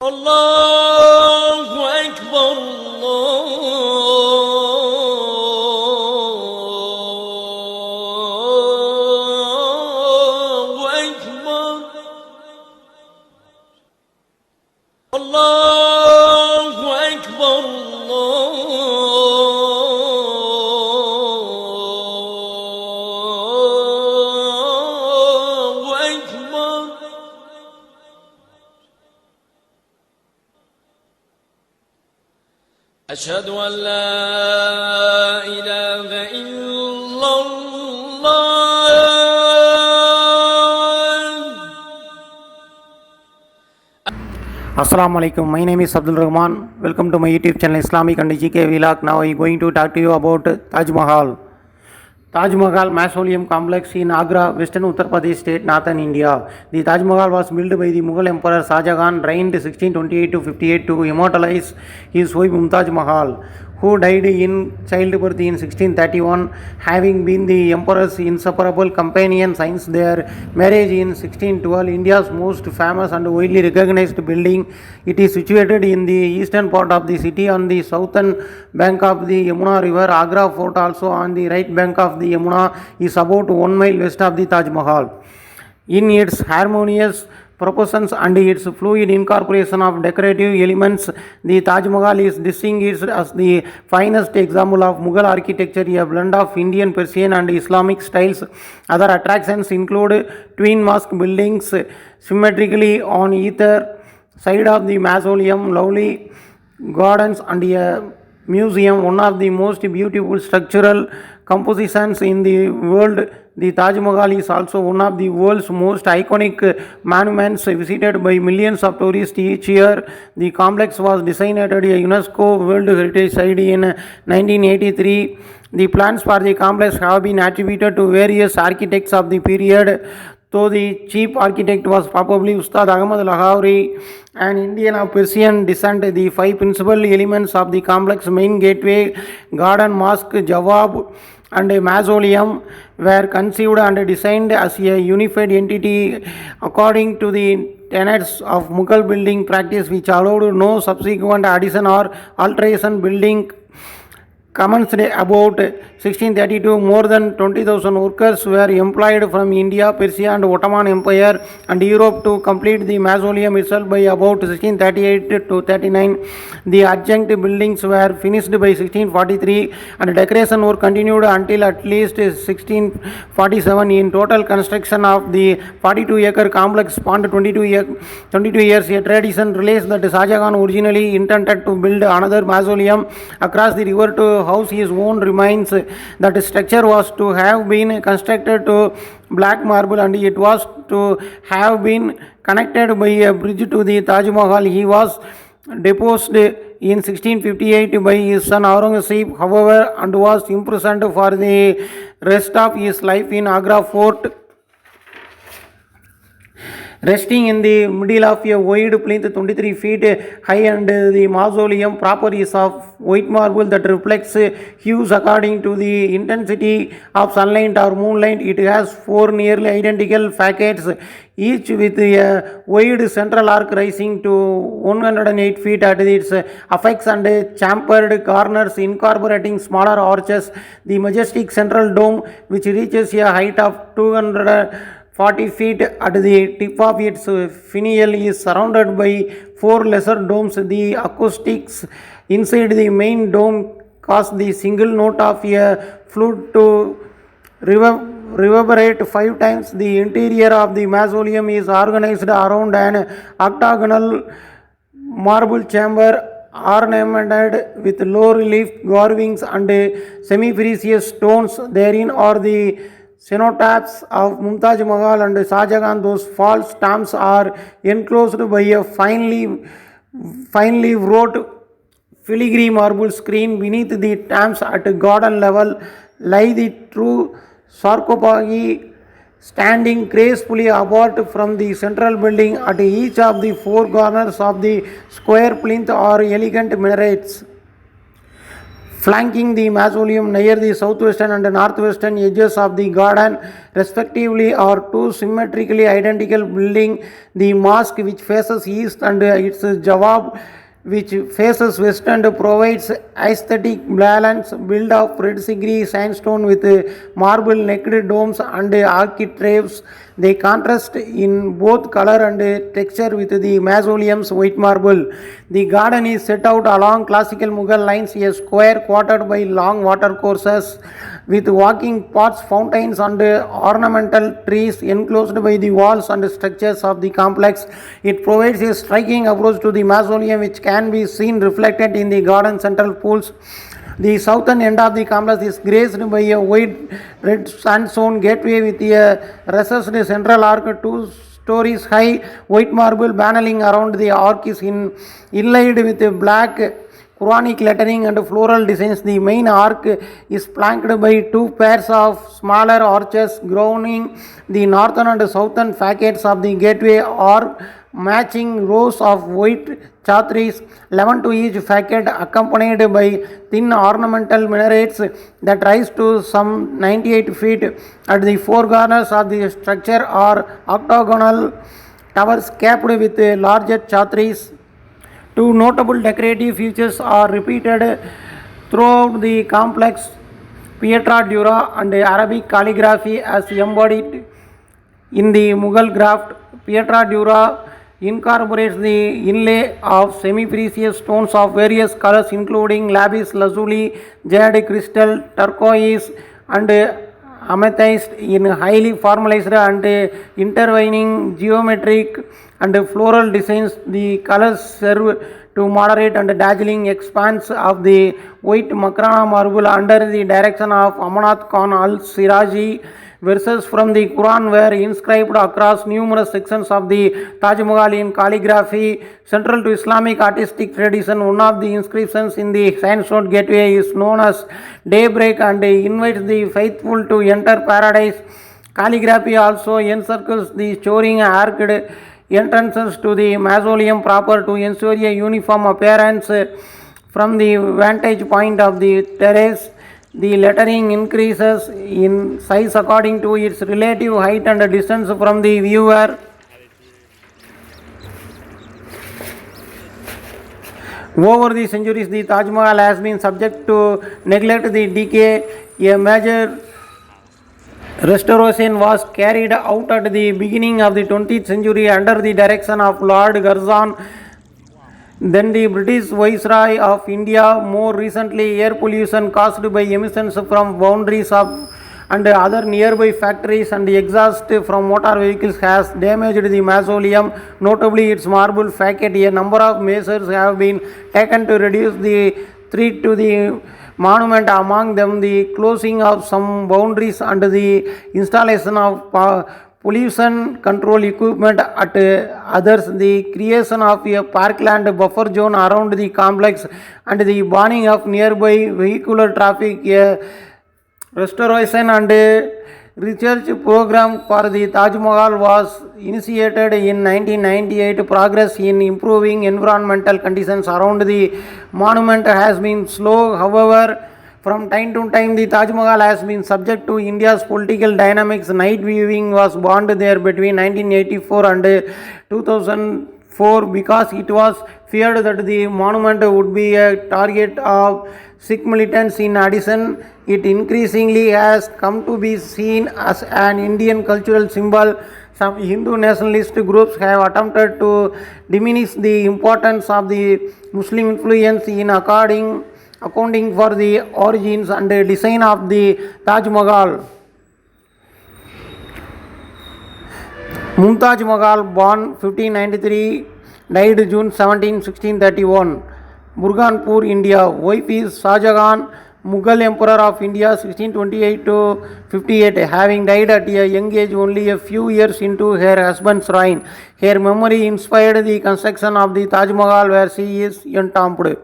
Allahu Ekber, Allahu Ekber, Allahu Ekber, Allahu Ekber. أشهد أن لا إله إلا الله. Assalamu alaikum. My name is Abdul Rahman. Welcome to my YouTube channel Islamic and GK vlog. Now I am going to talk to you about Tajmahal. Tajmahal Mausoleum Complex in Agra, Western Uttar Pradesh State, Northern India. The Tajmahal was built by the Mughal Emperor Shah Jahan, reigned 1628 to 58 to immortalize his wife Mumtaz Mahal, who died in childbirth in 1631, having been the emperor's inseparable companion since their marriage in 1612. India's most famous and widely recognized building, it is situated in the eastern part of the city on the southern bank of the Yamuna River. Agra Fort, also on the right bank of the Yamuna, is about 1 mile west of the Taj Mahal. In its harmonious proportions and its fluid incorporation of decorative elements, the Taj Mahal is distinguished as the finest example of Mughal architecture, a blend of Indian, Persian and Islamic styles. Other attractions include twin mosque buildings symmetrically on either side of the mausoleum, lovely gardens and a museum, one of the most beautiful structural compositions in the world. The Taj Mahal is also one of the world's most iconic monuments, visited by millions of tourists each year. The complex was designated a UNESCO World Heritage Site in 1983. The plans for the complex have been attributed to various architects of the period, though the chief architect was probably Ustad Ahmad Lahori, an Indian of Persian descent. The five principal elements of the complex, main gateway, garden, mosque, jawab and a mausoleum, were conceived and designed as a unified entity according to the tenets of Mughal building practice, which allowed no subsequent addition or alteration. Building commenced about 1632. More than 20,000 workers were employed from India, Persia and Ottoman Empire and Europe to complete the mausoleum itself by about 1638 to 39. The adjunct buildings were finished by 1643 and decoration work continued until at least 1647. In total, construction of the 42-acre complex spanned 22 years. A tradition relates that Shah Jahan originally intended to build another mausoleum across the river to house his own remains. That structure was to have been constructed to black marble and it was to have been connected by a bridge to the Taj Mahal. He was deposed in 1658 by his son Aurangzeb, however, and was imprisoned for the rest of his life in Agra Fort, resting in the middle of a wide plinth 23 feet high, and the mausoleum proper is of white marble that reflects hues according to the intensity of sunlight or moonlight. It has four nearly identical facades, each with a wide central arc rising to 108 feet at its apex and chamfered corners incorporating smaller arches. The majestic central dome, which reaches a height of 240 feet at the tip of its finial, is surrounded by four lesser domes. The acoustics inside the main dome cause the single note of a flute to reverberate 5 times. The interior of the mausoleum is organized around an octagonal marble chamber ornamented with low relief carvings and semi-precious stones. Therein are the cenotaphs of Mumtaz Mahal and Shah Jahan. Those false stamps are enclosed by a finely wrought filigree marble screen. Beneath the stamps at garden level lie the true sarcophagi, standing gracefully apart from the central building. At each of the four corners of the square plinth are elegant minarets. flanking the mausoleum near the southwestern and northwestern edges of the garden respectively are two symmetrically identical buildings, the mosque which faces east and its jawab which faces west and provides aesthetic balance built of red grey sandstone with marble necked domes and architraves. They contrast in both color and texture with the mausoleum's white marble. The garden is set out along classical Mughal lines, a square quartered by long water courses with walking paths, fountains and ornamental trees enclosed by the walls and structures of the complex. It provides a striking approach to the mausoleum which can be seen reflected in the garden central pools. The southern end of the complex is graced by a wide red sandstone gateway with a recessed central arch 2 stories high. White marble paneling around the arch is inlaid with black Quranic lettering and floral designs. The main arch is flanked by two pairs of smaller arches crowning the northern and southern facades of the gateway or matching rows of white chhatris, 11 to each facade, accompanied by thin ornamental minarets that rise to some 98 feet. At the four corners of the structure are octagonal towers capped with larger chhatris. Two notable decorative features are repeated throughout the complex: pietra dura and Arabic calligraphy as embodied in the Mughal craft. Pietra dura incorporates the inlay of semi-precious stones of various colors including lapis lazuli, jade crystal, turquoise and amethyst in highly formalized and intertwining geometric and floral designs. The colors serve to moderate and dazzling expanse of the white Makrana marble under the direction of Amanat Khan al-Siraji. Verses from the Quran were inscribed across numerous sections of the Taj Mahal in calligraphy central to Islamic artistic tradition. One of the inscriptions in the sandstone gateway is known as Daybreak and invites the faithful to enter paradise. Calligraphy also encircles the soaring arched entrances to the mausoleum proper to ensure a uniform appearance from the vantage point of the terrace. The lettering increases in size according to its relative height and distance from the viewer. Over the centuries, the Taj Mahal has been subject to neglect, the decay. A major restoration was carried out at the beginning of the 20th century under the direction of Lord Curzon, then the British Viceroy of India. More recently, air pollution caused by emissions from boundaries of and other nearby factories and exhaust from motor vehicles has damaged the mausoleum, notably its marble facade. A number of measures have been taken to reduce the threat to the monument, among them the closing of some boundaries and the installation of pollution control equipment at others, the creation of a parkland buffer zone around the complex and the banning of nearby vehicular traffic. A restoration and research program for the Taj Mahal was initiated in 1998. Progress in improving environmental conditions around the monument has been slow. However, from time to time, the Taj Mahal has been subject to India's political dynamics. Night viewing was banned there between 1984 and 2004 because it was feared that the monument would be a target of Sikh militants. In addition, it increasingly has come to be seen as an Indian cultural symbol. Some Hindu nationalist groups have attempted to diminish the importance of the Muslim influence in accounting for the origins and design of the Taj Mahal. Mumtaz Mahal, born 1593, died June 17, 1631. Burhanpur, India. Wife is Shah Jahan, Mughal Emperor of India 1628 to 58, having died at a young age only a few years into her husband's reign. Her memory inspired the construction of the Taj Mahal where she is entombed.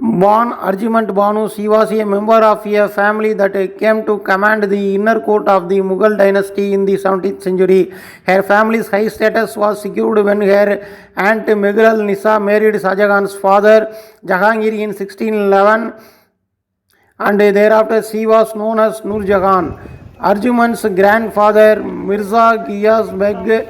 Born Arjumand Banu, she was a member of a family that came to command the inner court of the Mughal dynasty in the 17th century. Her family's high status was secured when her aunt Meghral Nisa married Shah Jahan's father Jahangir in 1611, and thereafter she was known as Nur Jahan. Arjumand's grandfather Mirza Ghiyas Beg,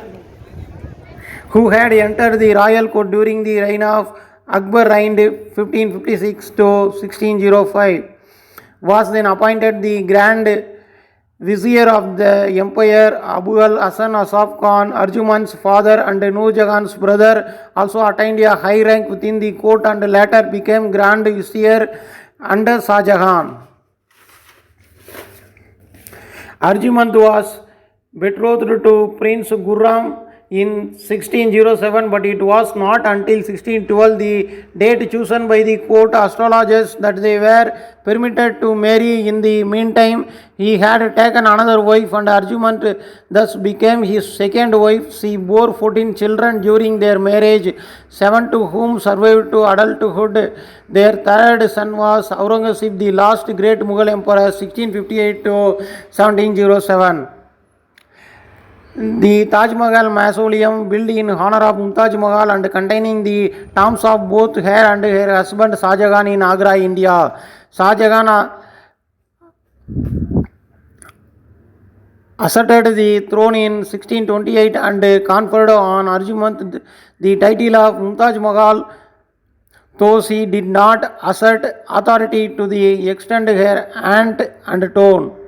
who had entered the royal court during the reign of Akbar, reigned 1556 to 1605, was then appointed the Grand Vizier of the Empire. Abu al-Hasan Asaf Khan, Arjumand's father and Nur Jahan's brother, also attained a high rank within the court and later became Grand Vizier under Shah Jahan. Arjumand was betrothed to Prince Gurram in 1607, but it was not until 1612, the date chosen by the court astrologers, that they were permitted to marry. In the meantime, he had taken another wife, and Arjumand thus became his second wife. She bore 14 children during their marriage, 7 to whom survived to adulthood. Their third son was Aurangzeb, the last great Mughal emperor, 1658 to 1707. The Taj Mahal mausoleum, built in honor of Mumtaz Mahal and containing the tombs of both her and her husband Shah Jahan in Agra, India. Shah Jahan asserted the throne in 1628 and conferred on Arjumand the title of Mumtaz Mahal, though she did not assert authority to the extent her aunt undertone.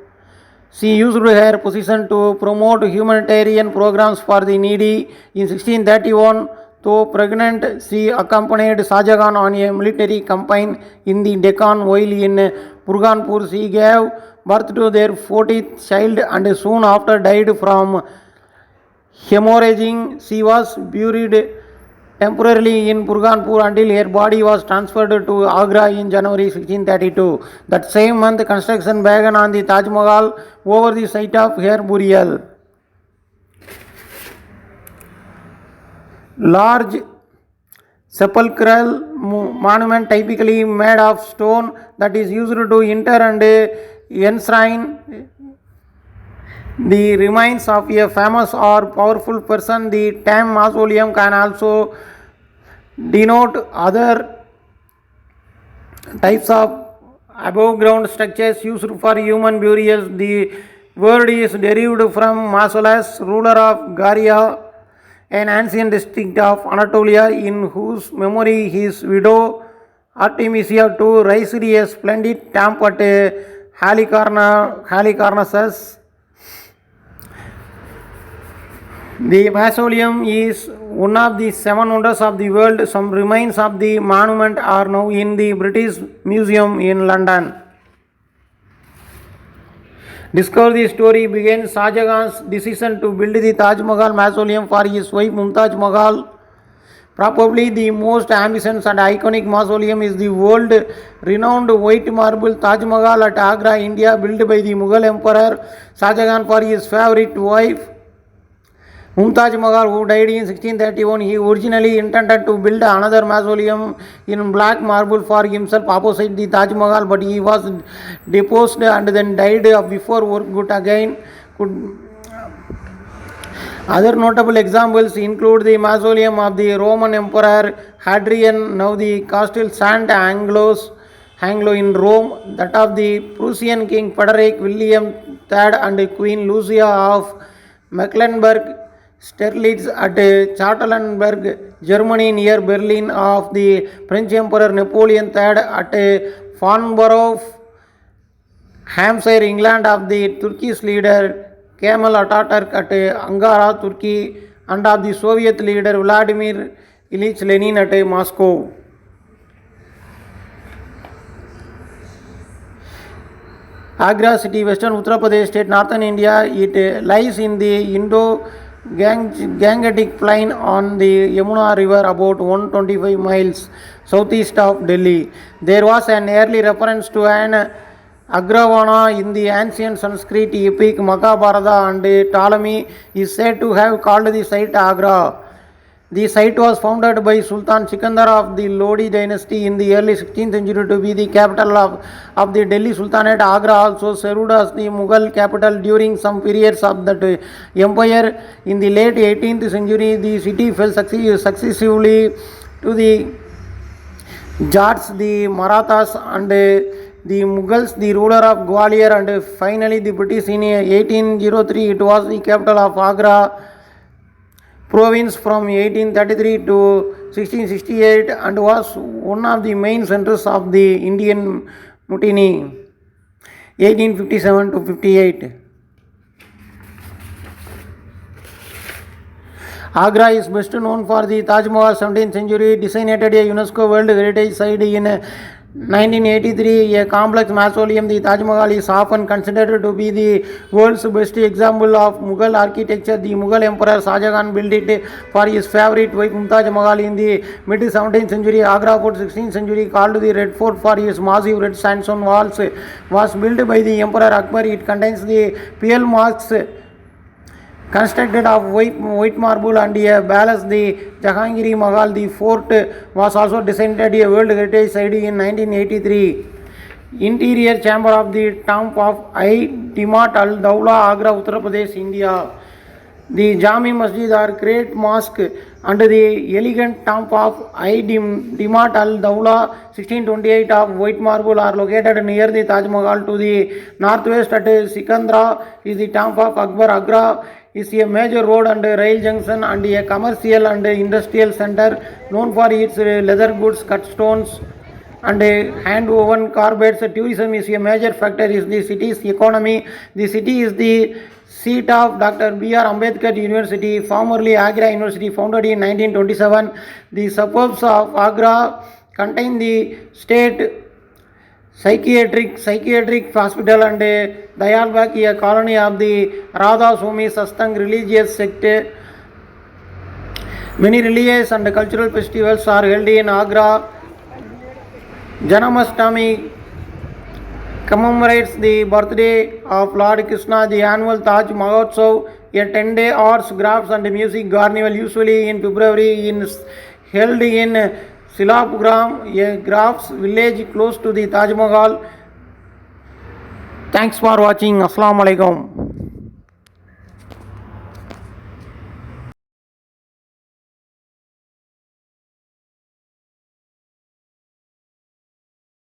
She used her position to promote humanitarian programs for the needy. In 1631, though pregnant, she accompanied Shah Jahan on a military campaign in the Deccan. While in Burhanpur, she gave birth to their 40th child and soon after died from hemorrhaging. She was buried temporarily in Burhanpur until her body was transferred to Agra in January 1632. That same month, construction began on the Taj Mahal over the site of her burial. Large sepulchral monument, typically made of stone, that is used to inter and enshrine the remains of a famous or powerful person. The term mausoleum can also denote other types of above ground structures used for human burials. The word is derived from Mausolus, ruler of Garia, an ancient district of Anatolia, in whose memory his widow Artemisia II raised a splendid tomb at Halicarnassus. The mausoleum is one of the 7 wonders of the world. Some remains of the monument are now in the British Museum in London. Discover the story begins Shah Jahan's decision to build the Taj Mahal mausoleum for his wife Mumtaz Mahal. Probably the most ambitious and iconic mausoleum is the world-renowned white marble Taj Mahal at Agra, India, built by the Mughal Emperor Shah Jahan for his favorite wife Mumtaz Mahal, who died in 1631. He originally intended to build another mausoleum in black marble for himself opposite the Taj Mahal, but he was deposed and then died before work could. Other notable examples include the mausoleum of the Roman Emperor Hadrian, now the Castel Sant'Angelo in Rome, that of the Prussian King Frederick William III and Queen Lucia of Mecklenburg Strelitz at Charlottenburg, Germany near Berlin, of the French Emperor Napoleon III at Farnborough, Hampshire, England, of the Turkish leader Kemal Ataturk at Ankara, Turkey, and of the Soviet leader Vladimir Ilyich Lenin at Moscow. Agra city, western Uttar Pradesh state, northern India. It lies in the Gangetic plain on the Yamuna river, about 125 miles southeast of Delhi. There was an early reference to an Agravana in the ancient Sanskrit epic Mahabharata, and Ptolemy is said to have called the site Agra. The site was founded by Sultan Sikandar of the Lodi dynasty in the early 16th century to be the capital of the Delhi Sultanate. Agra also served as the Mughal capital during some periods of that empire. In the late 18th century, the city fell successively to the Jats, the Marathas, and the Mughals, the ruler of Gwalior, and finally the British. In 1803, it was the capital of Agra province from 1833 to 1668 and was one of the main centers of the Indian Mutiny 1857 to 58. Agra is best known for the Taj Mahal, 17th century, designated a UNESCO World Heritage Site in 1983, a complex mausoleum. The Taj Mahal is often considered to be the world's best example of Mughal architecture. The Mughal Emperor Shah Jahan built it for his favorite wife Mumtaz Mahal in the mid 17th century. Agra Fort, 16th century, called the Red Fort for its massive red sandstone walls, was built by the Emperor Akbar. It contains the PL mosques constructed of white marble and a palace, the Jahangiri Mahal. The fort was also designated a World Heritage Site in 1983. Interior chamber of the tomb of I. Dimat al-Dawla, Agra, Uttar Pradesh, India. The Jami Masjid or Great Mosque and the elegant tomb of I. Dimat al-Dawla, 1628, of white marble, are located near the Taj Mahal. To the northwest at Sikandra is the tomb of Akbar. Agra is a major road and rail junction and a commercial and industrial center known for its leather goods, cut stones, and hand woven carpets. Tourism is a major factor in the city's economy. The city is the seat of Dr. B.R. Ambedkar University, formerly Agra University, founded in 1927. The suburbs of Agra contain the state psychiatric hospital and Dayalbag, a colony of the Radha Swami Sastang religious sect. Many religious and cultural festivals are held in Agra. Janamastami commemorates the birthday of Lord Krishna. The annual Taj Mahotsav, a 10-day arts, crafts and music carnival, usually in February, is held in Silapugram, a crafts village close to the Taj Mahal. Thanks for watching. Assalamu alaikum.